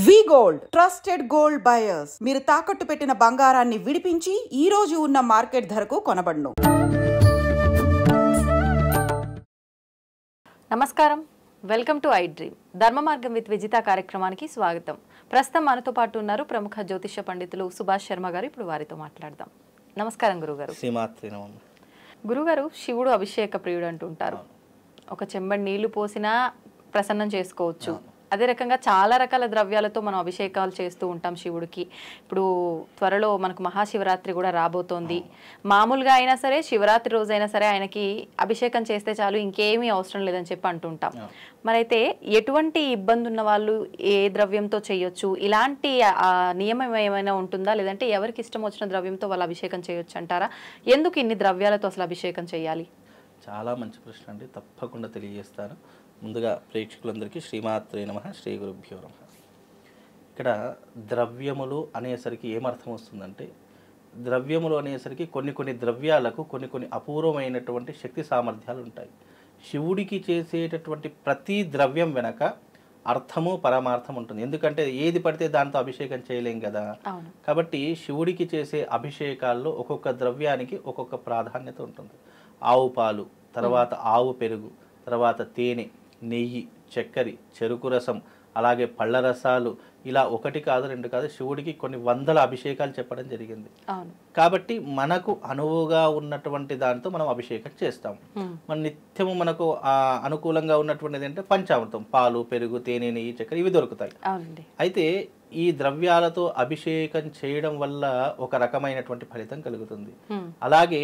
వి gold trusted gold buyers మీరు తాకట్టు పెట్టిన బంగారాన్ని విడిపించి ఈ రోజు ఉన్న మార్కెట్ ధరకు కొనబడును. నమస్కారం, వెల్కమ్ టు ఐ డ్రీమ్ ధర్మ మార్గం విత్ విజిత కార్యక్రమానికి స్వాగతం. ప్రస్తుతం మనతో పాటు ఉన్నారు ప్రముఖ జ్యోతిష పండితులు సుభాష్ శర్మ గారు. ఇప్పుడు వారితో మాట్లాడదాం. నమస్కారం గురుగారు. గురుగారు, శివుడు అభిషేక ప్రియుడు అంటుంటారు. ఒక చెంబడి నీళ్లు పోసినా ప్రసన్నం చేసుకోవచ్చు. అదే రకంగా చాలా రకాల ద్రవ్యాలతో మనం అభిషేకాలు చేస్తూ ఉంటాం శివుడికి. ఇప్పుడు త్వరలో మనకు మహాశివరాత్రి కూడా రాబోతోంది. మామూలుగా అయినా సరే శివరాత్రి రోజైనా సరే ఆయనకి అభిషేకం చేస్తే చాలు, ఇంకేమీ అవసరం లేదని చెప్పి అంటుంటాం. మరైతే ఎటువంటి ఇబ్బంది ఉన్న వాళ్ళు ఏ ద్రవ్యంతో చేయొచ్చు, ఇలాంటి నియమం ఏమైనా ఉంటుందా, లేదంటే ఎవరికి ఇష్టం వచ్చిన ద్రవ్యంతో వాళ్ళు అభిషేకం చేయొచ్చు అంటారా? ఎందుకు ఇన్ని ద్రవ్యాలతో అసలు అభిషేకం చేయాలి? చాలా మంచి ప్రశ్న అండి, తప్పకుండా తెలియజేస్తాను. ముందుగా ప్రేక్షకులందరికీ శ్రీమాత్రే నమః, శ్రీ గురుభ్యో నమః. ఇక్కడ ద్రవ్యములు అనేసరికి ఏమర్థం వస్తుందంటే, ద్రవ్యములు అనేసరికి కొన్ని ద్రవ్యాలకు కొన్ని అపూర్వమైనటువంటి శక్తి సామర్థ్యాలు ఉంటాయి. శివుడికి చేసేటటువంటి ప్రతి ద్రవ్యం వెనక అర్థము పరమార్థం ఉంటుంది. ఎందుకంటే ఏది పడితే దాంతో అభిషేకం చేయలేం కదా. కాబట్టి శివుడికి చేసే అభిషేకాల్లో ఒక్కొక్క ద్రవ్యానికి ఒక్కొక్క ప్రాధాన్యత ఉంటుంది. ఆవు పాలు, తర్వాత ఆవు పెరుగు, తర్వాత తేనె, నెయ్యి, చక్కెర, చెరుకు రసం, అలాగే పళ్ళ రసాలు, ఇలా ఒకటి కాదు రెండు కాదు శివుడికి కొన్ని వందల అభిషేకాలు చెప్పడం జరిగింది. కాబట్టి మనకు అనువుగా ఉన్నటువంటి దాంతో మనం అభిషేకం చేస్తాం. మన నిత్యము మనకు అనుకూలంగా ఉన్నటువంటిది అంటే పంచామృతం, పాలు, పెరుగు, తేనె, నెయ్యి, చక్కెర, ఇవి దొరుకుతాయి. అయితే ఈ ద్రవ్యాలతో అభిషేకం చేయడం వల్ల ఒక రకమైనటువంటి ఫలితం కలుగుతుంది. అలాగే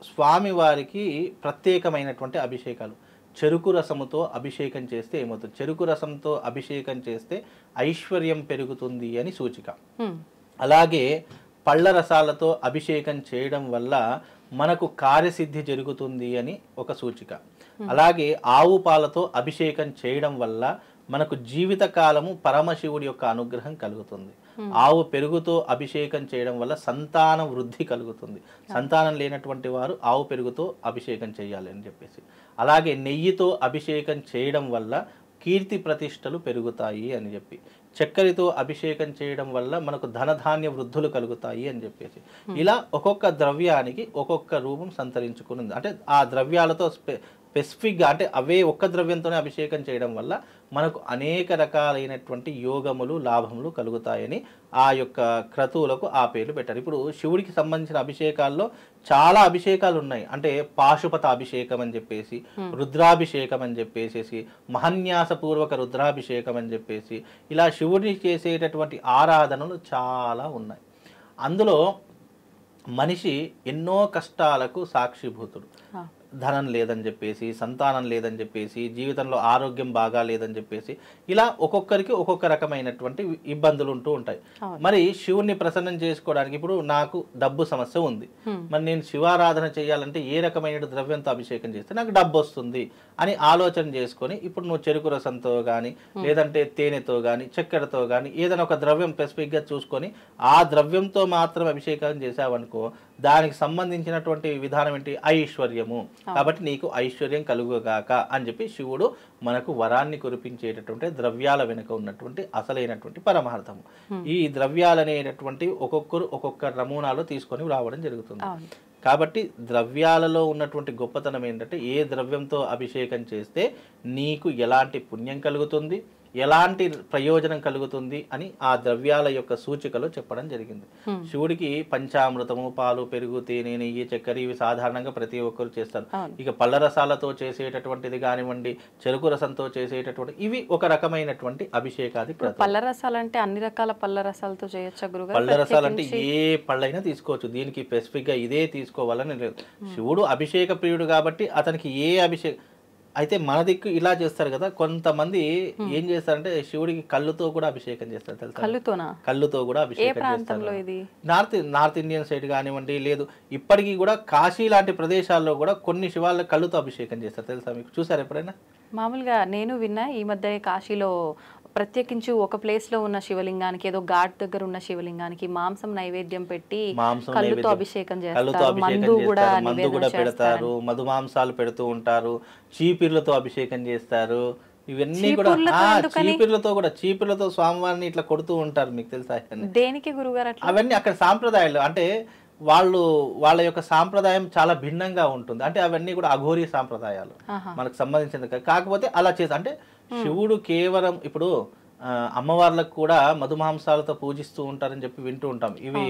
స్వామివారికి ప్రత్యేకమైనటువంటి అభిషేకాలు, చెరుకు రసముతో అభిషేకం చేస్తే ఏమవుతుంది? చెరుకు రసంతో అభిషేకం చేస్తే ఐశ్వర్యం పెరుగుతుంది అని సూచిక. అలాగే పళ్ళ రసాలతో అభిషేకం చేయడం వల్ల మనకు కార్యసిద్ధి జరుగుతుంది అని ఒక సూచిక. అలాగే ఆవు పాలతో అభిషేకం చేయడం వల్ల మనకు జీవితకాలము పరమశివుడి యొక్క అనుగ్రహం కలుగుతుంది. ఆవు పెరుగుతో అభిషేకం చేయడం వల్ల సంతాన వృద్ధి కలుగుతుంది. సంతానం లేనటువంటి వారు ఆవు పెరుగుతో అభిషేకం చేయాలి అని చెప్పేసి. అలాగే నెయ్యితో అభిషేకం చేయడం వల్ల కీర్తి ప్రతిష్టలు పెరుగుతాయి అని చెప్పి. చక్కెరతో అభిషేకం చేయడం వల్ల మనకు ధనధాన్య వృద్ధులు కలుగుతాయి అని చెప్పేసి. ఇలా ఒక్కొక్క ద్రవ్యానికి ఒక్కొక్క రూపం సంతరించుకున్నది. అంటే ఆ ద్రవ్యాలతో స్పెసిఫిక్గా అంటే అవే ఒక్క ద్రవ్యంతోనే అభిషేకం చేయడం వల్ల మనకు అనేక రకాలైనటువంటి యోగములు, లాభములు కలుగుతాయని ఆ యొక్క క్రతువులకు ఆ పేర్లు పెట్టారు. ఇప్పుడు శివుడికి సంబంధించిన అభిషేకాల్లో చాలా అభిషేకాలు ఉన్నాయి. అంటే పాశుపత అభిషేకం అని చెప్పేసి, రుద్రాభిషేకం అని చెప్పేసి, మహన్యాసపూర్వక రుద్రాభిషేకం అని చెప్పేసి, ఇలా శివుడికి చేసేటటువంటి ఆరాధనలు చాలా ఉన్నాయి. అందులో మనిషి ఎన్నో కష్టాలకు సాక్షిభూతుడు. ధనం లేదని చెప్పేసి, సంతానం లేదని చెప్పేసి, జీవితంలో ఆరోగ్యం బాగా లేదని చెప్పేసి, ఇలా ఒక్కొక్కరికి ఒక్కొక్క రకమైనటువంటి ఇబ్బందులు ఉంటూ ఉంటాయి. మరి శివుణ్ణి ప్రసన్నం చేసుకోవడానికి ఇప్పుడు నాకు డబ్బు సమస్య ఉంది, మరి నేను శివారాధన చేయాలంటే ఏ రకమైన ద్రవ్యంతో అభిషేకం చేస్తే నాకు డబ్బు వస్తుంది అని ఆలోచన చేసుకొని, ఇప్పుడు నువ్వు చెరుకు రసంతో కానీ, లేదంటే తేనెతో కానీ, చక్కెరతో కానీ ఏదైనా ఒక ద్రవ్యం స్పెసిఫిక్గా చూసుకొని ఆ ద్రవ్యంతో మాత్రం అభిషేకం చేసావనుకో, దానికి సంబంధించినటువంటి విధానం ఏంటి? ఐశ్వర్యము. కాబట్టి నీకు ఐశ్వర్యం కలుగుగాక అని చెప్పి శివుడు మనకు వరాన్ని కురిపించేటటువంటి ద్రవ్యాల వెనుక ఉన్నటువంటి అసలైనటువంటి పరమార్థము. ఈ ద్రవ్యాలనేటటువంటి ఒక్కొక్కరు ఒక్కొక్క నమూనాలో తీసుకొని రావడం జరుగుతుంది. కాబట్టి ద్రవ్యాలలో ఉన్నటువంటి గొప్పతనం ఏంటంటే, ఏ ద్రవ్యంతో అభిషేకం చేస్తే నీకు ఎలాంటి పుణ్యం కలుగుతుంది, ఎలాంటి ప్రయోజనం కలుగుతుంది అని ఆ ద్రవ్యాల యొక్క సూచికలో చెప్పడం జరిగింది. శివుడికి పంచామృతము, పాలు, పెరుగు, తేనె, నెయ్యి, చక్కెర, ఇవి సాధారణంగా ప్రతి ఒక్కరు చేస్తారు. ఇక పళ్ళ రసాలతో చేసేటటువంటిది కానివ్వండి, చెరుకు రసంతో చేసేటటువంటి, ఇవి ఒక రకమైనటువంటి అభిషేకాది. పళ్ళ రసాలు అంటే అన్ని రకాల పళ్ళ రసాలతో చేయొచ్చా గురుగారు? పళ్ళ రసాలు అంటే ఏ పళ్ళైనా తీసుకోవచ్చు, దీనికి స్పెసిఫిక్ గా ఇదే తీసుకోవాలని లేదు. శివుడు అభిషేక ప్రియుడు కాబట్టి అతనికి ఏ అభిషేకం అయితే మన దిక్కు ఇలా చేస్తారు కదా. కొంతమంది ఏం చేస్తారంటే శివుడికి కళ్ళుతో కూడా అభిషేకం చేస్తారు, తెలుసా? కళ్ళుతో కూడా అభిషేకం చేస్తారు. నార్త్ ఇండియన్ సైడ్ కానివ్వండి, లేదు ఇప్పటికీ కూడా కాశీ లాంటి ప్రదేశాల్లో కూడా కొన్ని శివాలకు కళ్ళుతో అభిషేకం చేస్తారు, తెలుసా మీకు? చూసారు ఎప్పుడైనా? మామూలుగా నేను విన్నా, ఈ మధ్య కాశీలో ప్రత్యేకించి ఒక ప్లేస్ లో ఉన్న శివలింగానికి, ఏదో ఘాట్ దగ్గర ఉన్న శివలింగానికి మాంసం నైవేద్యం పెట్టి కళ్ళుతో అభిషేకం చేస్తారు, మందు కూడా పెడతారు, మధు మాంసాలు పెడుతూ ఉంటారు, చీపిర్లతో అభిషేకం చేస్తారు. ఇవన్నీ కూడా చీపుర్లతో స్వామివారిని ఇట్లా కొడుతూ ఉంటారు, మీకు తెలుసా? దేనికి గురుగారు? అవన్నీ అక్కడ సాంప్రదాయాలు, అంటే వాళ్ళ యొక్క సాంప్రదాయం చాలా భిన్నంగా ఉంటుంది. అంటే అవన్నీ కూడా అఘోరీ సాంప్రదాయాలు మనకు సంబంధించింది. కాకపోతే అలా చేసి, అంటే శివుడు కేవలం ఇప్పుడు అమ్మవార్లకు కూడా మధుమాంసాలతో పూజిస్తూ ఉంటారని చెప్పి వింటూ ఉంటాం. ఇవి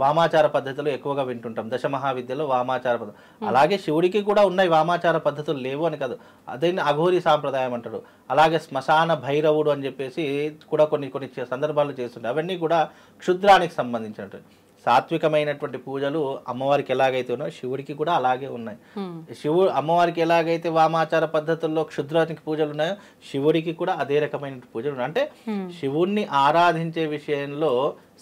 వామాచార పద్ధతులు ఎక్కువగా వింటుంటాం, దశమహావిద్యలో వామాచార పద్ధతి. అలాగే శివుడికి కూడా ఉన్నాయి వామాచార పద్ధతులు, లేవు అని కాదు, అదే అఘోరీ సాంప్రదాయం అంటారు. అలాగే శ్మశాన భైరవుడు అని చెప్పేసి కూడా కొన్ని సందర్భాలు చేస్తుంటారు. అవన్నీ కూడా క్షుద్రానికి సంబంధించినట్టు. సాత్వికమైనటువంటి పూజలు అమ్మవారికి ఎలాగైతే ఉన్నాయో శివుడికి కూడా అలాగే ఉన్నాయి. అమ్మవారికి ఎలాగైతే వామాచార పద్ధతుల్లో క్షుద్రానికి పూజలు ఉన్నాయో శివుడికి కూడా అదే రకమైన పూజలు ఉన్నాయి. అంటే శివుణ్ణి ఆరాధించే విషయంలో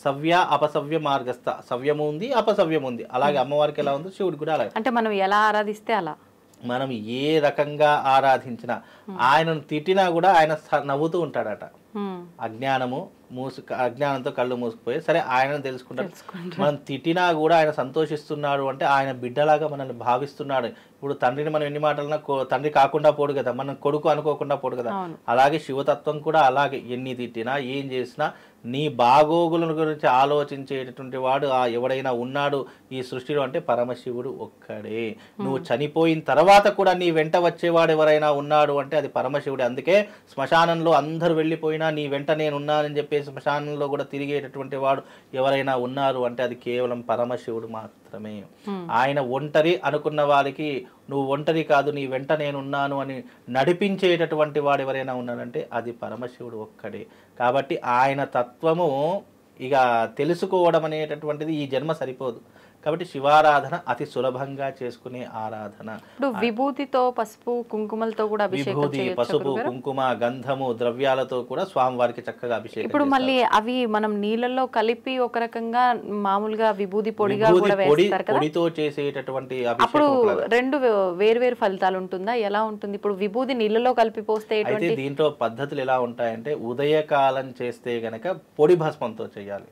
సవ్య అపసవ్య మార్గస్థ, సవ్యము ఉంది అపసవ్యం ఉంది. అలాగే అమ్మవారికి ఎలా ఉందో శివుడికి కూడా అలాగే. అంటే మనం ఎలా ఆరాధిస్తే అలా, మనం ఏ రకంగా ఆరాధించినా, ఆయనను తిట్టినా కూడా ఆయన నవ్వుతూ ఉంటాడట. అజ్ఞానంతో కళ్ళు మూసుకుపోయి సరే ఆయనను తెలుసుకుంటాడు. మనం తిట్టినా కూడా ఆయన సంతోషిస్తున్నాడు, అంటే ఆయన బిడ్డలాగా మనల్ని భావిస్తున్నాడు. ఇప్పుడు తండ్రిని మనం ఎన్ని మాటలన్నా తండ్రి కాకుండా పోడు కదా, మనం కొడుకు అనుకోకుండా పోడు కదా. అలాగే శివతత్వం కూడా అలాగే, ఎన్ని తిట్టినా ఏం చేసినా నీ బాగోగుల గురించి ఆలోచించేటటువంటి వాడు ఎవడైనా ఉన్నాడు ఈ సృష్టిలో అంటే పరమశివుడు ఒక్కడే. నువ్వు చనిపోయిన తర్వాత కూడా నీ వెంట వచ్చేవాడు ఎవరైనా ఉన్నాడు అంటే అది పరమశివుడే. అందుకే శ్మశానంలో అందరూ వెళ్ళిపోయినా నీ వెంట నేనున్నానని చెప్పేసి శ్మశానంలో కూడా తిరిగేటటువంటి వాడు ఎవరైనా ఉన్నారు అంటే అది కేవలం పరమశివుడు మాత్రమే. ఆయన ఒంటరి అనుకున్న వారికి నువ్వు ఒంటరి కాదు, నీ వెంట నేనున్నాను అని నడిపించేటటువంటి వాడు ఎవరైనా ఉన్నాడంటే అది పరమశివుడు ఒక్కడే. కాబట్టి ఆయన తత్వము ఇక తెలుసుకోవడం అనేటటువంటిది ఈ జన్మ సరిపోదు. కాబట్టి శివారాధన అతి సులభంగా చేసుకునే ఆరాధన. ఇప్పుడు విభూతితో పసుపు కుంకుమలతో కూడా అభిషేకం చేయొచ్చు. పసుపు కుంకుమ గంధము ద్రవ్యాలతో కూడా స్వామివారికి చక్కగా అభిషేకం. ఇప్పుడు మళ్ళీ అవి మనం నీళ్ళల్లో కలిపి ఒక రకంగా మామూలుగా విభూతి పొడిగా కూడా వేస్తారు కదా, పొడితో చేసేటటువంటి అప్పుడు రెండు వేరు ఫలితాలు ఉంటుందా, ఎలా ఉంటుంది? ఇప్పుడు విభూతి నీళ్ళలో కలిపి పోస్తే అయితే దీంట్లో పద్ధతులు ఎలా ఉంటాయంటే ఉదయకాలం చేస్తే గనక పొడి భస్మంతో చేయాలి,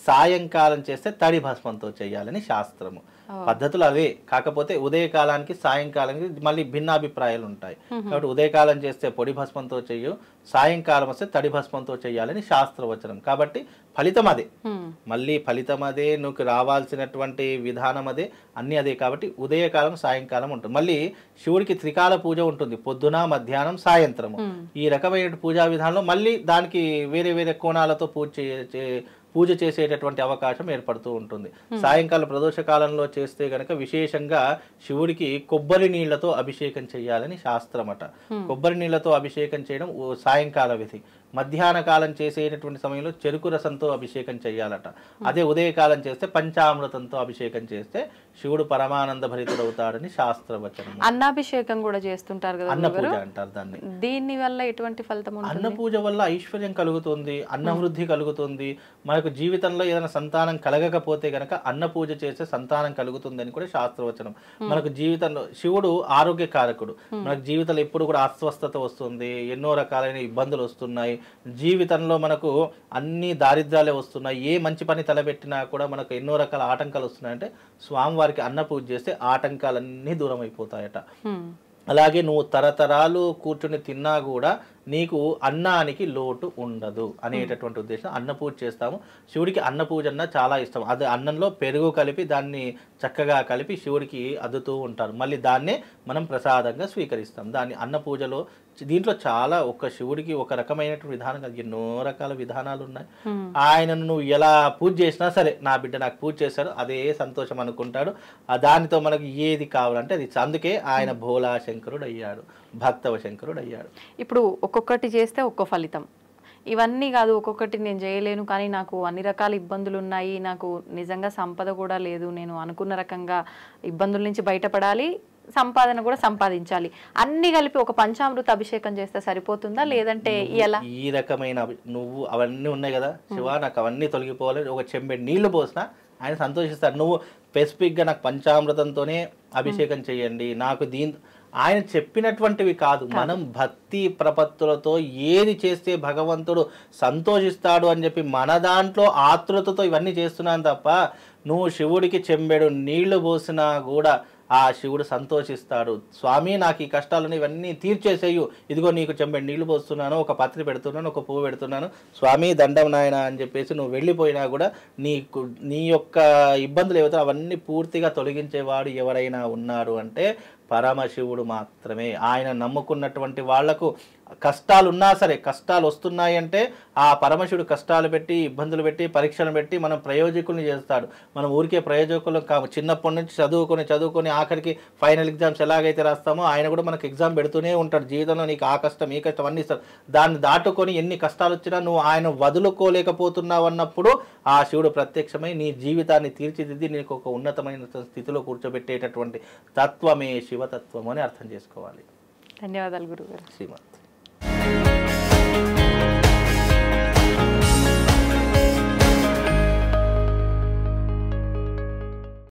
సాయంకాలం చేస్తే తడి భస్మంతో చేయాలని శాస్త్రము. పద్ధతులు అవే, కాకపోతే ఉదయకాలానికి సాయంకాలానికి మళ్ళీ భిన్నాభిప్రాయాలు ఉంటాయి. కాబట్టి ఉదయకాలం చేస్తే పొడి భస్మంతో చెయ్యు, సాయంకాలం వస్తే తడి భస్మంతో చెయ్యాలని శాస్త్రవచనం. కాబట్టి ఫలితం అదే, మళ్ళీ ఫలితం అదే, నువ్వు రావాల్సినటువంటి విధానం అదే, అన్ని అదే. కాబట్టి ఉదయకాలం సాయంకాలం ఉంటుంది. మళ్ళీ శివుడికి త్రికాల పూజ ఉంటుంది, పొద్దున మధ్యాహ్నం సాయంత్రము. ఈ రకమైన పూజా విధానంలో మళ్ళీ దానికి వేరే వేరే కోణాలతో పూజ చేసేటటువంటి అవకాశం ఏర్పడుతూ ఉంటుంది. సాయంకాలం ప్రదోష కాలంలో చేస్తే గనక విశేషంగా శివుడికి కొబ్బరి నీళ్లతో అభిషేకం చేయాలని శాస్త్రమట. కొబ్బరి నీళ్లతో అభిషేకం చేయడం సాయంకాల విధి. మధ్యాహ్న కాలం చేసేటటువంటి సమయంలో చెరుకు రసంతో అభిషేకం చేయాలట. అదే ఉదయకాలం చేస్తే పంచామృతంతో అభిషేకం చేస్తే శివుడు పరమానంద భరితుడవుతాడని శాస్త్రవచనం. అన్నాభిషేకం కూడా చేస్తుంటారు కదా, అన్న పూజ అంటారు దాన్ని. దీని వల్ల ఎటువంటి ఫలితం ఉంటుంది? అన్న పూజ వల్ల ఐశ్వర్యం కలుగుతుంది, అన్నవృద్ధి కలుగుతుంది. మనకు జీవితంలో ఏదైనా సంతానం కలగకపోతే గనక అన్న పూజ చేస్తే సంతానం కలుగుతుంది అని కూడా శాస్త్రవచనం. మనకు జీవితంలో శివుడు ఆరోగ్యకారకుడు. మనకు జీవితంలో ఎప్పుడు కూడా అస్వస్థత వస్తుంది, ఎన్నో రకాలైన ఇబ్బందులు వస్తున్నాయి, జీవితంలో మనకు అన్ని దారిద్ర్యాలే వస్తున్నాయి, ఏ మంచి పని తలపెట్టినా కూడా మనకు ఎన్నో రకాల ఆటంకాలు వస్తున్నాయంటే స్వామివారికి అన్న పూజ చేస్తే ఆటంకాలన్నీ దూరం అయిపోతాయట. అలాగే నువ్వు తరతరాలు కూర్చుని తిన్నా కూడా నీకు అన్నానికి లోటు ఉండదు అనేటటువంటి ఉద్దేశం. అన్న పూజ చేస్తాము. శివుడికి అన్న పూజ అన్న చాలా ఇష్టం. అది అన్నంలో పెరుగు కలిపి దాన్ని చక్కగా కలిపి శివుడికి అద్దుతూ ఉంటారు. మళ్ళీ దాన్నే మనం ప్రసాదంగా స్వీకరిస్తాం. దాన్ని అన్న పూజలో దీంట్లో చాలా ఒక శివుడికి ఒక రకమైనటువంటి విధానం కాదు, ఎన్నో రకాల విధానాలు ఉన్నాయి. ఆయనను నువ్వు ఎలా పూజ చేసినా సరే, నా బిడ్డ నాకు పూజ చేశాడు అదే సంతోషం అనుకుంటాడు. దానితో మనకు ఏది కావాలంటే అది. అందుకే ఆయన భోలా శంకరుడు అయ్యాడు, భక్తవ శంకరుడు అయ్యాడు. ఇప్పుడు ఒక్కొక్కటి చేస్తే ఒక్కో ఫలితం, ఇవన్నీ కాదు ఒక్కొక్కటి నేను చేయలేను కానీ నాకు అన్ని రకాల ఇబ్బందులు ఉన్నాయి, నాకు నిజంగా సంపద కూడా లేదు, నేను అనుకున్న రకంగా ఇబ్బందుల నుంచి బయటపడాలి, సంపాదన కూడా సంపాదించాలి, అన్ని కలిపి ఒక పంచామృత అభిషేకం చేస్తే సరిపోతుందా లేదంటే ఎలా? ఈ రకమైన నువ్వు అవన్నీ ఉన్నాయి కదా శివ, నాకు అవన్నీ తొలగిపోవాలి, ఒక చెంబెడు నీళ్లు పోసినా ఆయన సంతోషిస్తాడు. నువ్వు స్పెసిఫిక్గా నాకు పంచామృతంతోనే అభిషేకం చేయండి, నాకు ఆయన చెప్పినటువంటివి కాదు, మనం భక్తి ప్రపత్తులతో ఏది చేస్తే భగవంతుడు సంతోషిస్తాడు అని చెప్పి మన దాంట్లో ఆతృతతో ఇవన్నీ చేస్తున్నాను తప్ప నువ్వు శివుడికి చెంబెడు నీళ్లు పోసినా కూడా ఆ శివుడు సంతోషిస్తాడు. స్వామి నాకు ఈ కష్టాలను ఇవన్నీ తీర్చేసేయు, ఇదిగో నీకు చెంబెడు నీళ్లు పోస్తున్నాను, ఒక పత్రి పెడుతున్నాను, ఒక పువ్వు పెడుతున్నాను, స్వామి దండం నాయన అని చెప్పేసి నువ్వు వెళ్ళిపోయినా కూడా నీ యొక్క ఇబ్బందులు ఏవైతే అవన్నీ పూర్తిగా తొలగించేవాడు ఎవరైనా ఉన్నారు అంటే పరమశివుడు మాత్రమే. ఆయన నమ్ముకున్నటువంటి వాళ్లకు కష్టాలు ఉన్నా సరే, కష్టాలు వస్తున్నాయి అంటే ఆ పరమశివుడు కష్టాలు పెట్టి, ఇబ్బందులు పెట్టి, పరీక్షలు పెట్టి మనం ప్రయోజకుల్ని చేస్తాడు. మనం ఊరికే ప్రయోజకులు కాము. చిన్నప్పటి నుంచి చదువుకొని ఆఖరికి ఫైనల్ ఎగ్జామ్స్ ఎలాగైతే రాస్తామో ఆయన కూడా మనకు ఎగ్జామ్ పెడుతూనే ఉంటాడు. జీవితంలో నీకు ఆ కష్టం ఈ కష్టం అన్నీ ఇస్తాడు. దాన్ని దాటుకొని ఎన్ని కష్టాలు వచ్చినా నువ్వు ఆయన వదులుకోలేకపోతున్నావు అన్నప్పుడు ఆ శివుడు ప్రత్యక్షమై నీ జీవితాన్ని తీర్చిదిద్ది నీకు ఒక ఉన్నతమైన స్థితిలో కూర్చోబెట్టేటటువంటి తత్వమే శివతత్వం అని అర్థం చేసుకోవాలి. ధన్యవాదాలు గురుగారు. శ్రీమాన్.